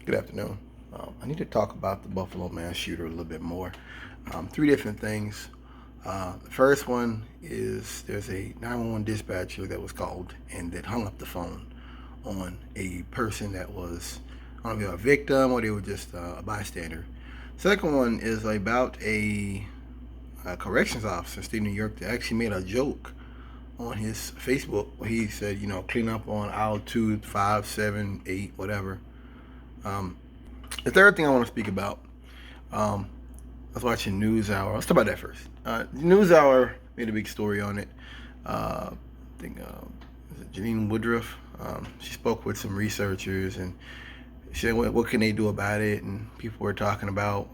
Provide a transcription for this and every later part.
Good afternoon. I need to talk about the Buffalo mass shooter a little bit more. Three different things. The first one is there's a 911 dispatcher that was called and that hung up the phone on a person that was, I don't know if they were a victim or they were just a bystander. Second one is about a corrections officer in the state of New York that actually made a joke on his Facebook where he said, clean up on aisle 2, 5, 7, 8, whatever. Um, the third thing I want to speak about, I was watching NewsHour. Let's talk about that first. NewsHour made a big story on it. I think was it Janine Woodruff. She spoke with some researchers and she said, what can they do about it? And people were talking about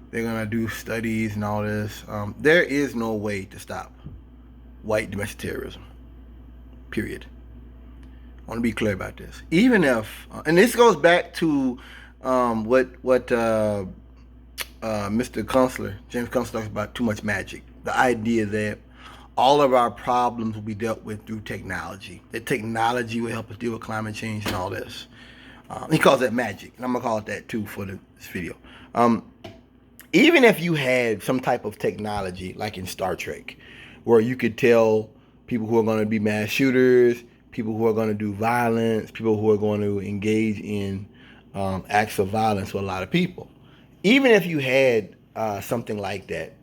they're going to do studies and all this. There is no way to stop white domestic terrorism, period. I want to be clear about this. Even if, and this goes back to what Mr. Kunstler, James Kunstler, talks about too much magic. The idea that all of our problems will be dealt with through technology. That technology will help us deal with climate change and all this. He calls that magic, and I'm gonna call it that too for this video. Even if you had some type of technology, like in Star Trek, where you could tell people who are going to be mass shooters, people who are going to do violence, people who are going to engage in acts of violence with a lot of people. Even if you had something like that,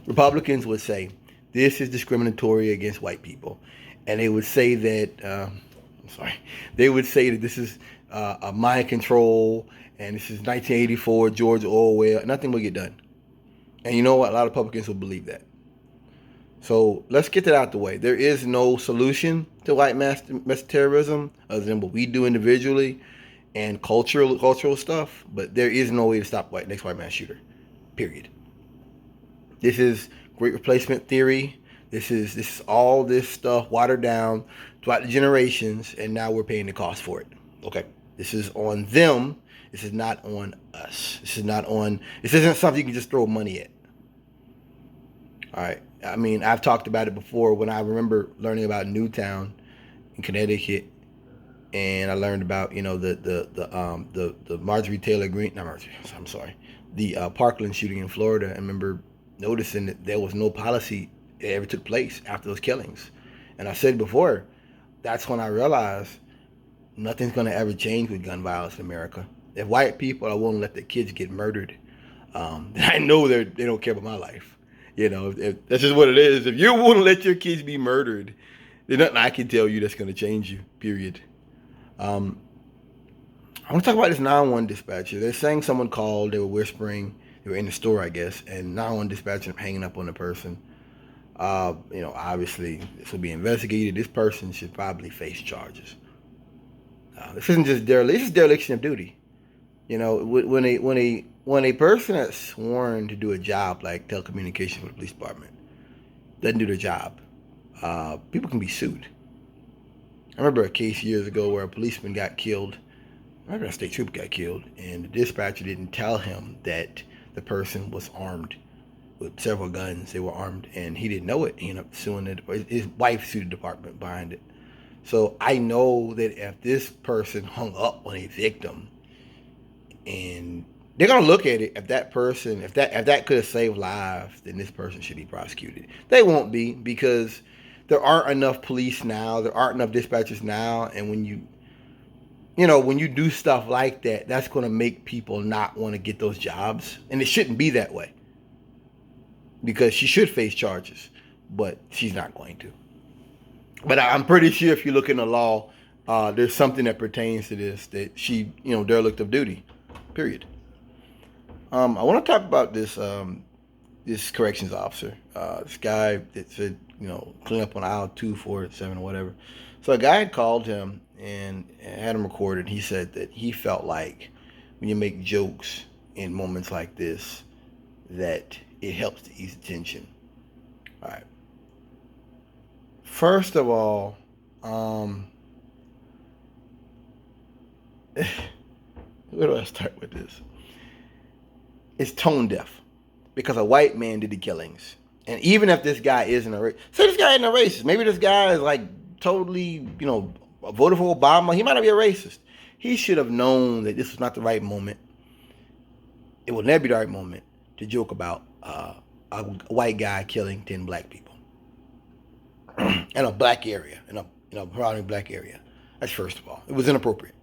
Republicans would say this is discriminatory against white people, and they would say that they would say that this is a mind control, and this is 1984 George Orwell. Nothing will get done, and you know what? A lot of Republicans will believe that. So let's get that out the way. There is no solution to white mass terrorism other than what we do individually and cultural stuff. But there is no way to stop next white mass shooter. Period. This is great replacement theory. This is all this stuff watered down throughout the generations, and now we're paying the cost for it. Okay, this is on them. This is not on us. This isn't something you can just throw money at. All right. I mean, I've talked about it before when I remember learning about Newtown in Connecticut, and I learned about the Marjorie Taylor Greene. Not Marjorie. I'm sorry. The Parkland shooting in Florida. I remember noticing that there was no policy that ever took place after those killings, and I said before, that's when I realized nothing's going to ever change with gun violence in America. If white people are willing to let their kids get murdered, then I know they don't care about my life. If that's just what it is. If you want to let your kids be murdered, there's nothing I can tell you that's going to change you, period. I want to talk about this 911 dispatcher. They're saying someone called, they were whispering, they were in the store, I guess, and 911 dispatcher hanging up on the person. Obviously, this will be investigated. This person should probably face charges. This isn't just dereliction, this is dereliction of duty. When a person that's sworn to do a job like telecommunications for the police department doesn't do their job, people can be sued. I remember a case years ago where a policeman got killed. I remember a state trooper got killed, and the dispatcher didn't tell him that the person was armed with several guns. They were armed, and he didn't know it. He ended up suing it. His wife sued the department behind it. So I know that if this person hung up on a victim, and they're gonna look at it, if that could have saved lives, then this person should be prosecuted. They won't be, because there aren't enough police now, there aren't enough dispatchers now, and when you do stuff like that, that's gonna make people not want to get those jobs, and it shouldn't be that way, because she should face charges, but she's not going to. But I'm pretty sure if you look in the law, there's something that pertains to this, that she, derelict of duty. Period. I want to talk about this corrections officer, this guy that said, clean up on aisle 2, 4, 7, or whatever. So a guy had called him and had him recorded. He said that he felt like when you make jokes in moments like this, that it helps to ease the tension. All right. First of all, where do I start with this? It's tone deaf, because a white man did the killings. And even if this guy isn't a racist, say this guy isn't a racist. Maybe this guy is like totally, voted for Obama. He might not be a racist. He should have known that this was not the right moment. It will never be the right moment to joke about a white guy killing 10 black people in a black area, in a prominent black area. That's first of all. It was inappropriate.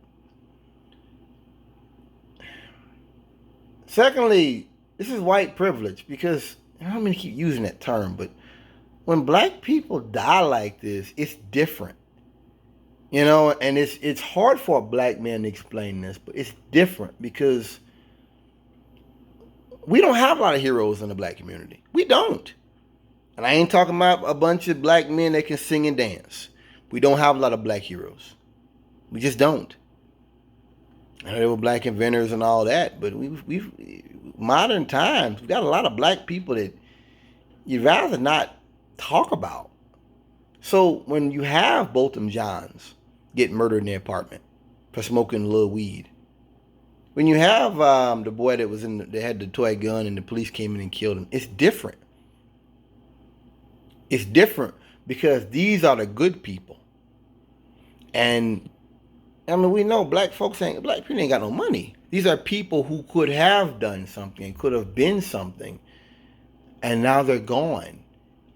Secondly, this is white privilege, because I don't mean to keep using that term, but when black people die like this, it's different. And it's hard for a black man to explain this, but it's different because we don't have a lot of heroes in the black community. We don't. And I ain't talking about a bunch of black men that can sing and dance. We don't have a lot of black heroes. We just don't. I know there were black inventors and all that, but we've modern times, we've got a lot of black people that you'd rather not talk about. So when you have Botham Johns get murdered in their apartment for smoking a little weed, when you have the boy that was that had the toy gun and the police came in and killed him, it's different. It's different because these are the good people. And I mean, we know black people ain't got no money. These are people who could have done something, could have been something, and now they're gone.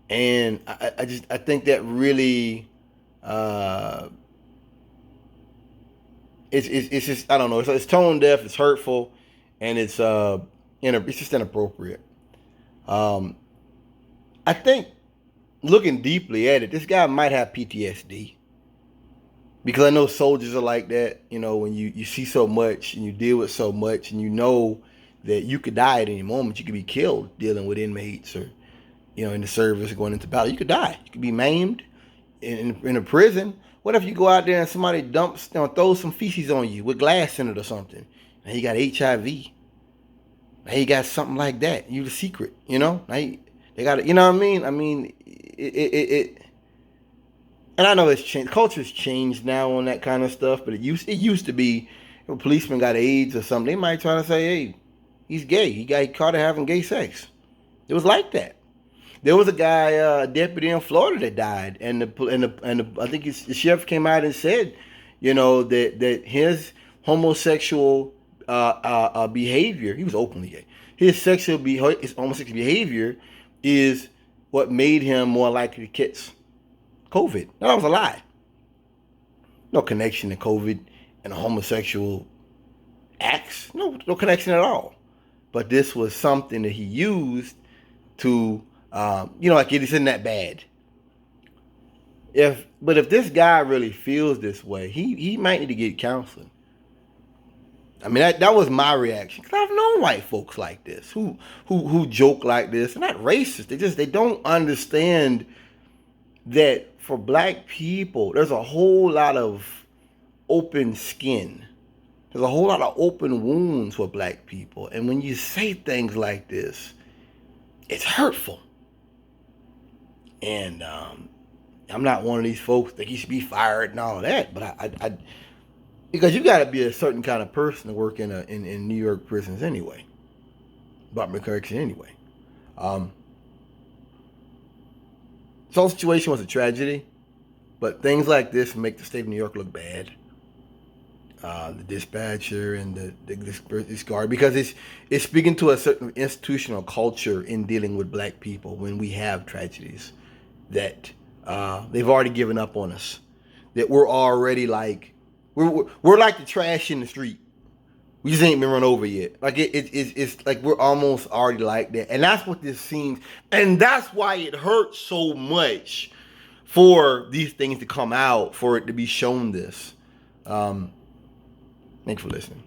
And I think that really, it's just, I don't know. It's tone deaf. It's hurtful, and it's just inappropriate. I think looking deeply at it, this guy might have PTSD. Because I know soldiers are like that, when you see so much and you deal with so much and you know that you could die at any moment. You could be killed dealing with inmates or, in the service going into battle. You could die. You could be maimed in a prison. What if you go out there and somebody throws some feces on you with glass in it or something? And you got HIV. Now you got something like that. You the secret, Now they got it, you know what I mean? I mean, and I know it's changed. Culture's changed now on that kind of stuff, but it used to be if a policeman got AIDS or something, they might try to say, hey, he's gay. He got caught having gay sex. It was like that. There was a guy, a deputy in Florida that died, and I think the sheriff came out and said, that his homosexual behavior, he was openly gay. His homosexual behavior is what made him more likely to catch COVID. Now, that was a lie. No connection to COVID and homosexual acts. No connection at all. But this was something that he used to, like it isn't that bad. But if this guy really feels this way, he might need to get counseling. I mean, that was my reaction. Because I've known white folks like this who joke like this. They're not racist. They don't understand that for black people, there's a whole lot of open skin. There's a whole lot of open wounds for black people. And when you say things like this, it's hurtful. And I'm not one of these folks that he should be fired and all that. But I because you got to be a certain kind of person to work in New York prisons anyway. Department of Correction anyway. This whole situation was a tragedy, but things like this make the state of New York look bad. The dispatcher and this guard, because it's speaking to a certain institutional culture in dealing with black people when we have tragedies that they've already given up on us. That we're already like we're like the trash in the street. We just ain't been run over yet. Like it's like we're almost already like that. And that's what this seems. And that's why it hurts so much for these things to come out, for it to be shown this. Thanks for listening.